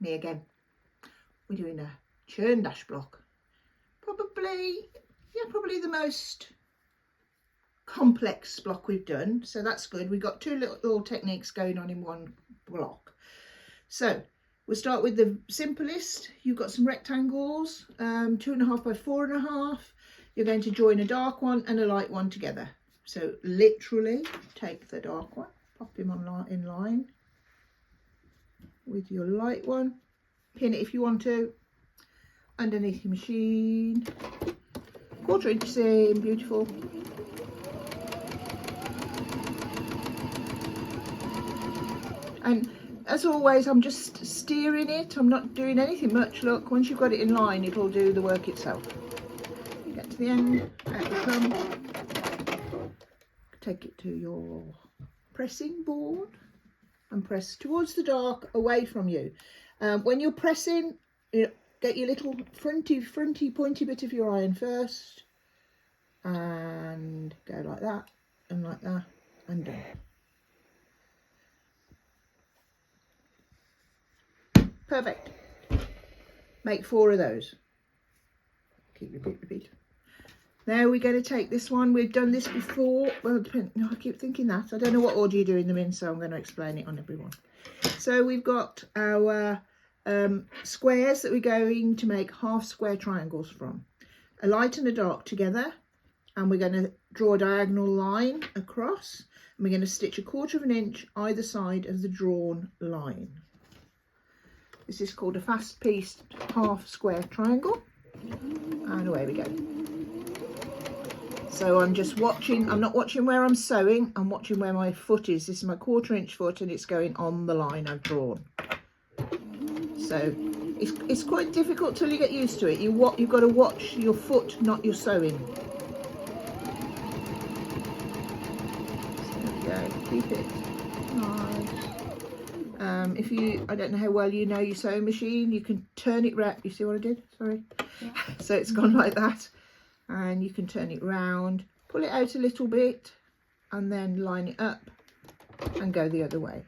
me again. We're doing a churn dash block. Probably the most complex block we've done, so that's good. We've got two little techniques going on in one block. So we'll start with the simplest. You've got some rectangles, 2.5 by 4.5. You're going to join a dark one and a light one together. So literally take the dark one, pop him on in line with your light one, pin it if you want to underneath your machine, 1/4 inch seam, beautiful. And as always, I'm just steering it, I'm not doing anything much. Look, once you've got it in line, it'll do the work itself. You get to the end, out you come, take it to your pressing board and press towards the dark, away from you. When you're pressing, get your little fronty pointy bit of your iron first, and go like that and done. Perfect. Make 4 of those. Repeat. Now we're going to take this one. We've done this before. Well, no, I keep thinking that. I don't know what order you're doing them in, so I'm going to explain it on everyone. So we've got our squares that we're going to make half square triangles from. A light and a dark together, and we're going to draw a diagonal line across, and we're going to stitch 1/4 inch either side of the drawn line. This is called a fast pieced half square triangle, and away we go. So I'm just watching, I'm not watching where I'm sewing, I'm watching where my foot is. This is my 1/4 inch foot, and it's going on the line I've drawn. So it's quite difficult till you get used to it. You've got to watch your foot, not your sewing. So there we go, keep it nice. If you, I don't know how well you know your sewing machine, you can turn it round. You see what I did? Sorry. Yeah. So it's gone like that, and you can turn it round, pull it out a little bit, and then line it up and go the other way.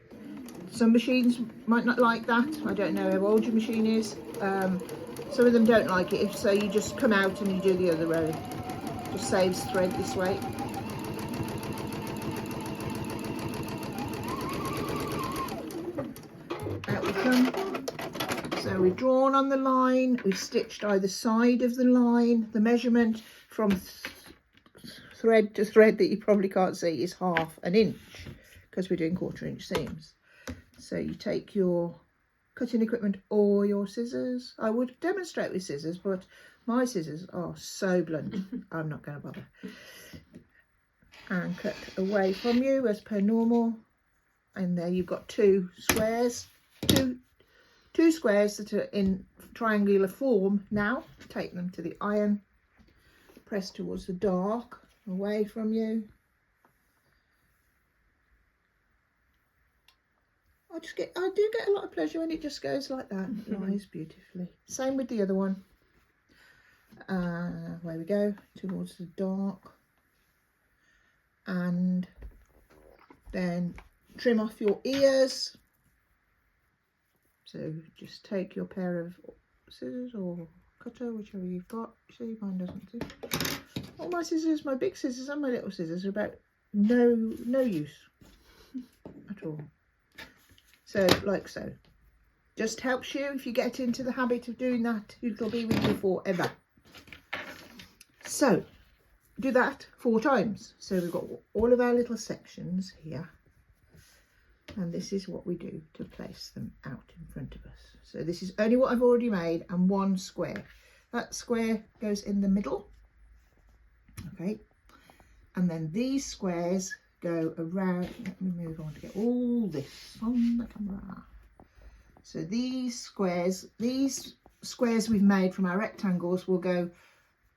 Some machines might not like that. I don't know how old your machine is. Some of them don't like it, so you just come out and you do the other way. Just saves thread this way. Out we come. So we've drawn on the line, we've stitched either side of the line. The measurement from thread to thread that you probably can't see is 1/2 inch, because we're doing 1/4 inch seams. So you take your cutting equipment or your scissors. I would demonstrate with scissors, but my scissors are so blunt, I'm not going to bother. And cut away from you as per normal. And there you've got 2 squares, two squares that are in triangular form. Now take them to the iron, press towards the dark, away from you. I do get a lot of pleasure when it just goes like that. It lies beautifully. Same with the other one. Away we go, towards the dark. And then trim off your ears. So just take your pair of scissors or cutter, whichever you've got. See, mine doesn't do. All my scissors, my big scissors and my little scissors, are about no use at all. So like so. Just helps you. If you get into the habit of doing that, it'll be with you forever. So do that 4 times. So we've got all of our little sections here, and this is what we do to place them out in front of us. So this is only what I've already made, and 1 square. That square goes in the middle, okay, and then these squares go around. Let me move on to get all this on the camera. So these squares we've made from our rectangles will go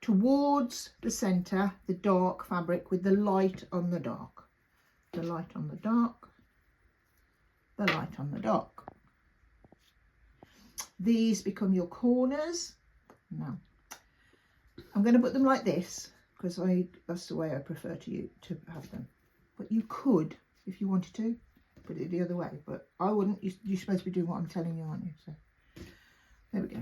towards the center, the dark fabric, with the light on the dark, the light on the dark, the light on the dark. These become your corners. Now I'm going to put them like this because that's the way I prefer to have them. But you could, if you wanted to, put it the other way, but I wouldn't. You're supposed to be doing what I'm telling you, aren't you? So There we go.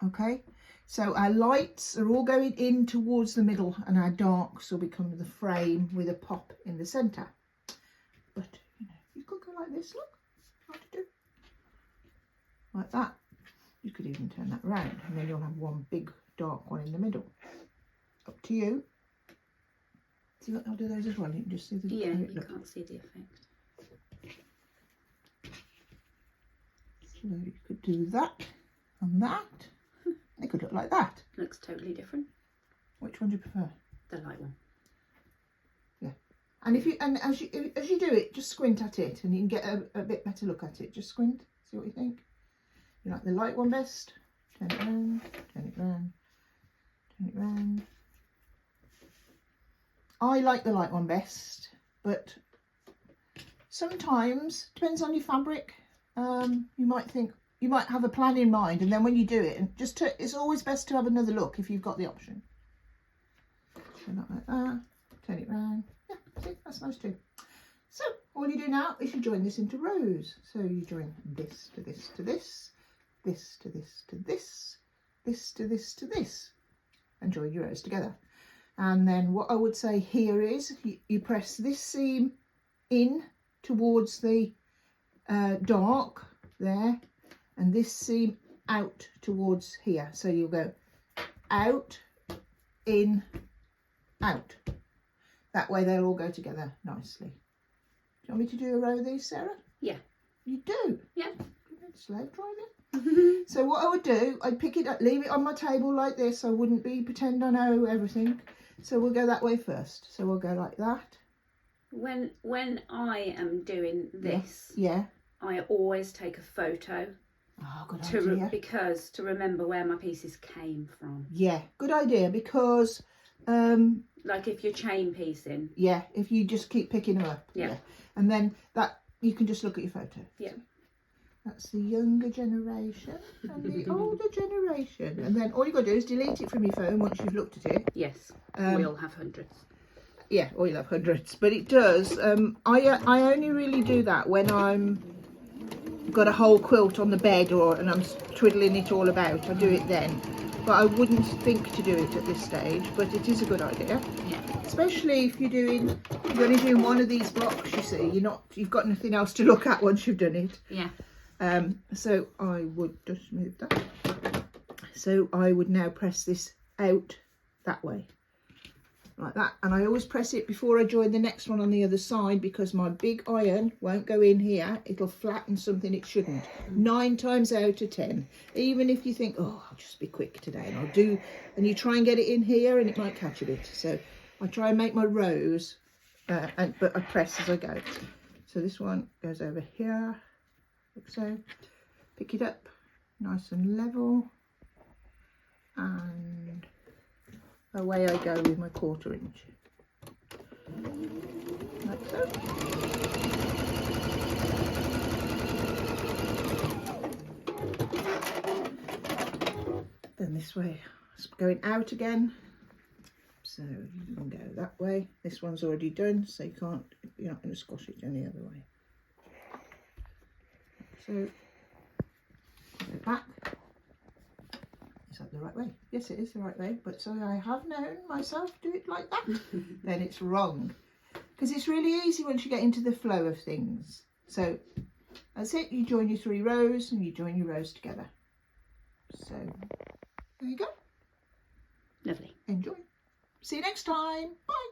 Okay, so our lights are all going in towards the middle and our darks will become the frame with a pop in the centre. But, you know, you could go like this, look, how to do. Like that. You could even turn that round and then you'll have one big dark one in the middle. Up to you. See what I'll do those as well. You can just see the you can't see the effect. So you could do that and that. It could look like that. Looks totally different. Which one do you prefer? The light one. Yeah. And if you as you do it, just squint at it and you can get a bit better look at it. Just squint. See what you think. You like the light one best? Turn it round, turn it round, turn it round. I like the light one best, but sometimes, depends on your fabric, you might think, you might have a plan in mind, and then when you do it, and it's always best to have another look if you've got the option. So not like that, turn it round, yeah, see, that's nice too. So all you do now is you join this into rows. So you join this to this to this, this to this to this, this to this to this, and join your rows together. And then what I would say here is you press this seam in towards the dark there, and this seam out towards here. So you'll go out, in, out. That way they'll all go together nicely. Do you want me to do a row of these, Sarah? Yeah. You do? Yeah. Slow driving. So what I would do, I'd pick it up, leave it on my table like this. I wouldn't pretend I know everything. So we'll go that way first. So we'll go like that. When I am doing this, yeah, I always take a photo. Oh, good idea. Because to remember where my pieces came from. Yeah, good idea, because like if you're chain piecing. Yeah, if you just keep picking them up. Yeah. And then that you can just look at your photo. Yeah. That's the younger generation and the older generation. And then all you've got to do is delete it from your phone once you've looked at it. Yes, we'll have hundreds. Yeah, or you'll have hundreds. But it does. I only really do that when I'm got a whole quilt on the bed and I'm twiddling it all about. I do it then. But I wouldn't think to do it at this stage. But it is a good idea. Yeah. Especially if you're only doing one of these blocks, you see. You've got nothing else to look at once you've done it. Yeah. So I would just move that. So I would now press this out that way, like that. And I always press it before I join the next one on the other side, because my big iron won't go in here. It'll flatten something it shouldn't. 9 times out of 10. Even if you think, oh, I'll just be quick today and I'll do, and you try and get it in here and it might catch a bit. So I try and make my rows, but I press as I go. So this one goes over here. Like so. Pick it up nice and level, and away I go with my 1/4 inch, like so. Then this way, it's going out again, so you can go that way. This one's already done, so you're not going to squash it any other way. So go back. Is that the right way? Yes, it is the right way. But so I have known myself do it like that. Then it's wrong, because it's really easy once you get into the flow of things. So that's it. You join your 3 rows and you join your rows together. So there you go. Lovely. Enjoy. See you next time. Bye.